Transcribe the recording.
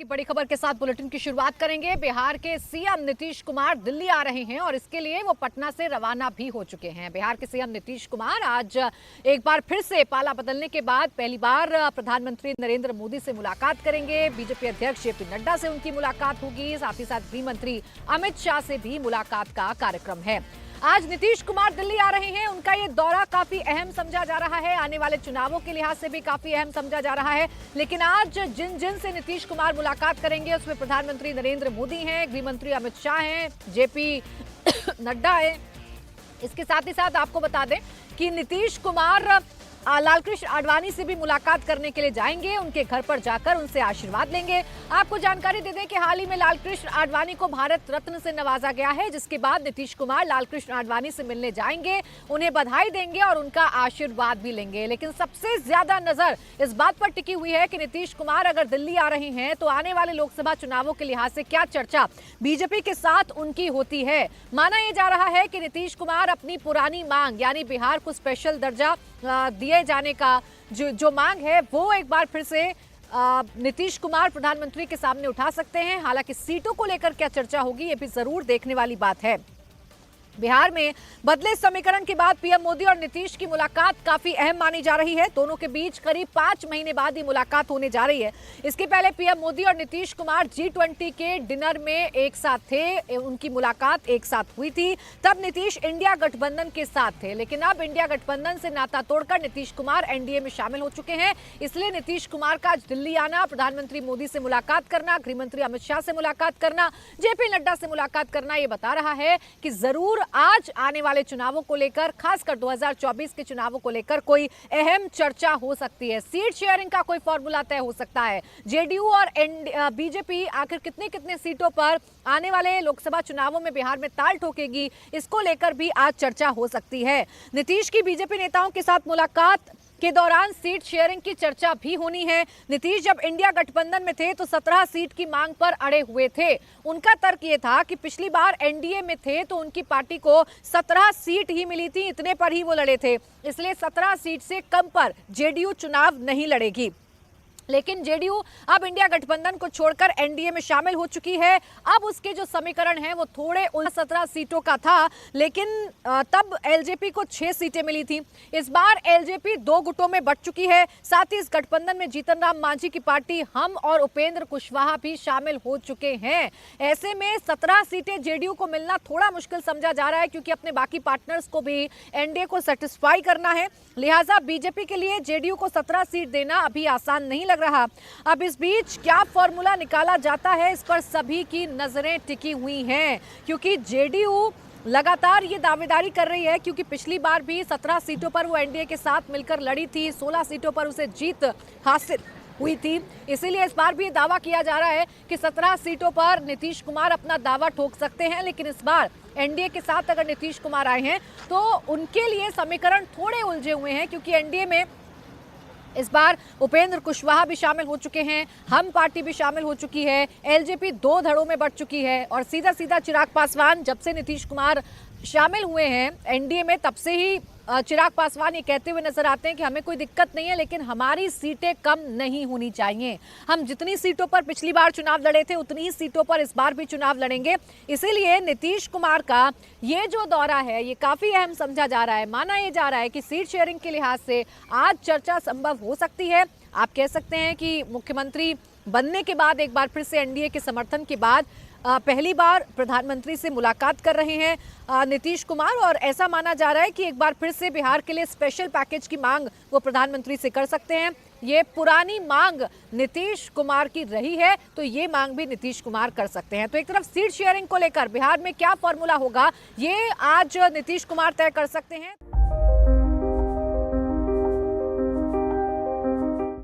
की बड़ी खबर के साथ बुलेटिन की शुरुआत करेंगे। बिहार के सीएम नीतीश कुमार दिल्ली आ रहे हैं और इसके लिए वो पटना से रवाना भी हो चुके हैं। बिहार के सीएम नीतीश कुमार आज एक बार फिर से पाला बदलने के बाद पहली बार प्रधानमंत्री नरेंद्र मोदी से मुलाकात करेंगे। बीजेपी अध्यक्ष जेपी नड्डा से उनकी मुलाकात होगी, साथ ही साथ गृह मंत्री अमित शाह से भी मुलाकात का कार्यक्रम है। आज नीतीश कुमार दिल्ली आ रहे हैं। उनका ये दौरा काफी अहम समझा जा रहा है, आने वाले चुनावों के लिहाज से भी काफी अहम समझा जा रहा है। लेकिन आज जिन से नीतीश कुमार मुलाकात करेंगे उसमें प्रधानमंत्री नरेंद्र मोदी हैं, गृह मंत्री अमित शाह हैं, जेपी नड्डा है। इसके साथ ही साथ आपको बता दें कि नीतीश कुमार लालकृष्ण आडवाणी से भी मुलाकात करने के लिए जाएंगे। उनके घर पर जाकर उनसे आशीर्वाद लेंगे। आपको जानकारी दे दें कि हाल ही में लालकृष्ण आडवाणी को भारत रत्न से नवाजा गया है, जिसके बाद नीतीश कुमार लालकृष्ण आडवाणी से मिलने जाएंगे, उन्हें बधाई देंगे और उनका आशीर्वाद भी लेंगे। लेकिन सबसे ज्यादा नजर इस बात पर टिकी हुई है कि नीतीश कुमार अगर दिल्ली आ रहे हैं तो आने वाले लोकसभा चुनावों के लिहाज से क्या चर्चा बीजेपी के साथ उनकी होती है। माना यह जा रहा है कि नीतीश कुमार अपनी पुरानी मांग यानी बिहार को स्पेशल दर्जा दिए जाने का जो मांग है वो एक बार फिर से नीतीश कुमार प्रधानमंत्री के सामने उठा सकते हैं। हालांकि सीटों को लेकर क्या चर्चा होगी ये भी जरूर देखने वाली बात है। बिहार में बदले समीकरण के बाद पीएम मोदी और नीतीश की मुलाकात काफी अहम मानी जा रही है। दोनों के बीच करीब 5 महीने बाद ये मुलाकात होने जा रही है। इसके पहले पीएम मोदी और नीतीश कुमार G20 के डिनर में एक साथ थे, उनकी मुलाकात एक साथ हुई थी। तब नीतीश इंडिया गठबंधन के साथ थे, लेकिन अब इंडिया गठबंधन से नाता तोड़कर नीतीश कुमार एनडीए में शामिल हो चुके हैं। इसलिए नीतीश कुमार का दिल्ली आना, प्रधानमंत्री मोदी से मुलाकात करना, गृह मंत्री अमित शाह से मुलाकात करना, जेपी नड्डा से मुलाकात करना, ये बता रहा है कि जरूर आज आने वाले चुनावों को लेकर, खासकर 2024 के चुनावों को लेकर कोई अहम चर्चा हो सकती है। सीट शेयरिंग का कोई फॉर्मूला तय हो सकता है। जेडीयू और बीजेपी आखिर कितने सीटों पर आने वाले लोकसभा चुनावों में बिहार में ताल ठोकेगी, इसको लेकर भी आज चर्चा हो सकती है। नीतीश की बीजेपी नेताओं के साथ मुलाकात के दौरान सीट शेयरिंग की चर्चा भी होनी है। नीतीश जब इंडिया गठबंधन में थे तो 17 सीट की मांग पर अड़े हुए थे। उनका तर्क ये था कि पिछली बार एनडीए में थे तो उनकी पार्टी को 17 सीट ही मिली थी, इतने पर ही वो लड़े थे, इसलिए 17 सीट से कम पर जेडीयू चुनाव नहीं लड़ेगी। लेकिन जेडीयू अब इंडिया गठबंधन को छोड़कर एनडीए में शामिल हो चुकी है। अब उसके जो समीकरण है वो थोड़े 17 सीटों का था, लेकिन तब एलजेपी को 6 सीटें मिली थी। इस बार एलजेपी 2 गुटों में बंट चुकी है। साथ ही इस गठबंधन में जीतन राम मांझी की पार्टी हम और उपेंद्र कुशवाहा भी शामिल हो चुके हैं। ऐसे में 17 सीटें जेडीयू को मिलना थोड़ा मुश्किल समझा जा रहा है, क्योंकि अपने बाकी पार्टनर्स को भी एनडीए को सेटिस्फाई करना है। लिहाजा बीजेपी के लिए जेडीयू को 17 सीट देना अभी आसान नहीं लग रहा। अब इस बीच क्या फॉर्मूला निकाला जाता है, इस पर सभी की नजरें टिकी हुई हैं, क्योंकि जेडीयू लगातार ये दावेदारी कर रही है, क्योंकि पिछली बार भी 17 सीटों पर वो एनडीए के साथ मिलकर लड़ी थी, 16 सीटों पर उसे जीत हासिल हुई थी। इसीलिए इस बार भी ये दावा किया जा रहा है कि 17 सीटों पर नीतीश कुमार अपना दावा ठोक सकते हैं। लेकिन इस बार एनडीए के साथ अगर नीतीश कुमार आए हैं तो उनके लिए समीकरण थोड़े उलझे हुए हैं, क्योंकि एनडीए में इस बार उपेंद्र कुशवाहा भी शामिल हो चुके हैं, हम पार्टी भी शामिल हो चुकी है, एलजेपी 2 धड़ों में बढ़ चुकी है और सीधा चिराग पासवान, जब से नीतीश कुमार शामिल हुए हैं एनडीए में तब से ही चिराग पासवान ये कहते हुए नजर आते हैं कि हमें कोई दिक्कत नहीं है, लेकिन हमारी सीटें कम नहीं होनी चाहिए। हम जितनी सीटों पर पिछली बार चुनाव लड़े थे उतनी ही सीटों पर इस बार भी चुनाव लड़ेंगे। इसीलिए नीतीश कुमार का ये जो दौरा है ये काफी अहम समझा जा रहा है। माना यह जा रहा है कि सीट शेयरिंग के लिहाज से आज चर्चा संभव हो सकती है। आप कह सकते हैं कि मुख्यमंत्री बनने के बाद एक बार फिर से एनडीए के समर्थन के बाद पहली बार प्रधानमंत्री से मुलाकात कर रहे हैं नीतीश कुमार, और ऐसा माना जा रहा है कि एक बार फिर से बिहार के लिए स्पेशल पैकेज की मांग वो प्रधानमंत्री से कर सकते हैं। ये पुरानी मांग नीतीश कुमार की रही है तो ये मांग भी नीतीश कुमार कर सकते हैं। तो एक तरफ सीट शेयरिंग को लेकर बिहार में क्या फॉर्मूला होगा ये आज नीतीश कुमार तय कर सकते हैं।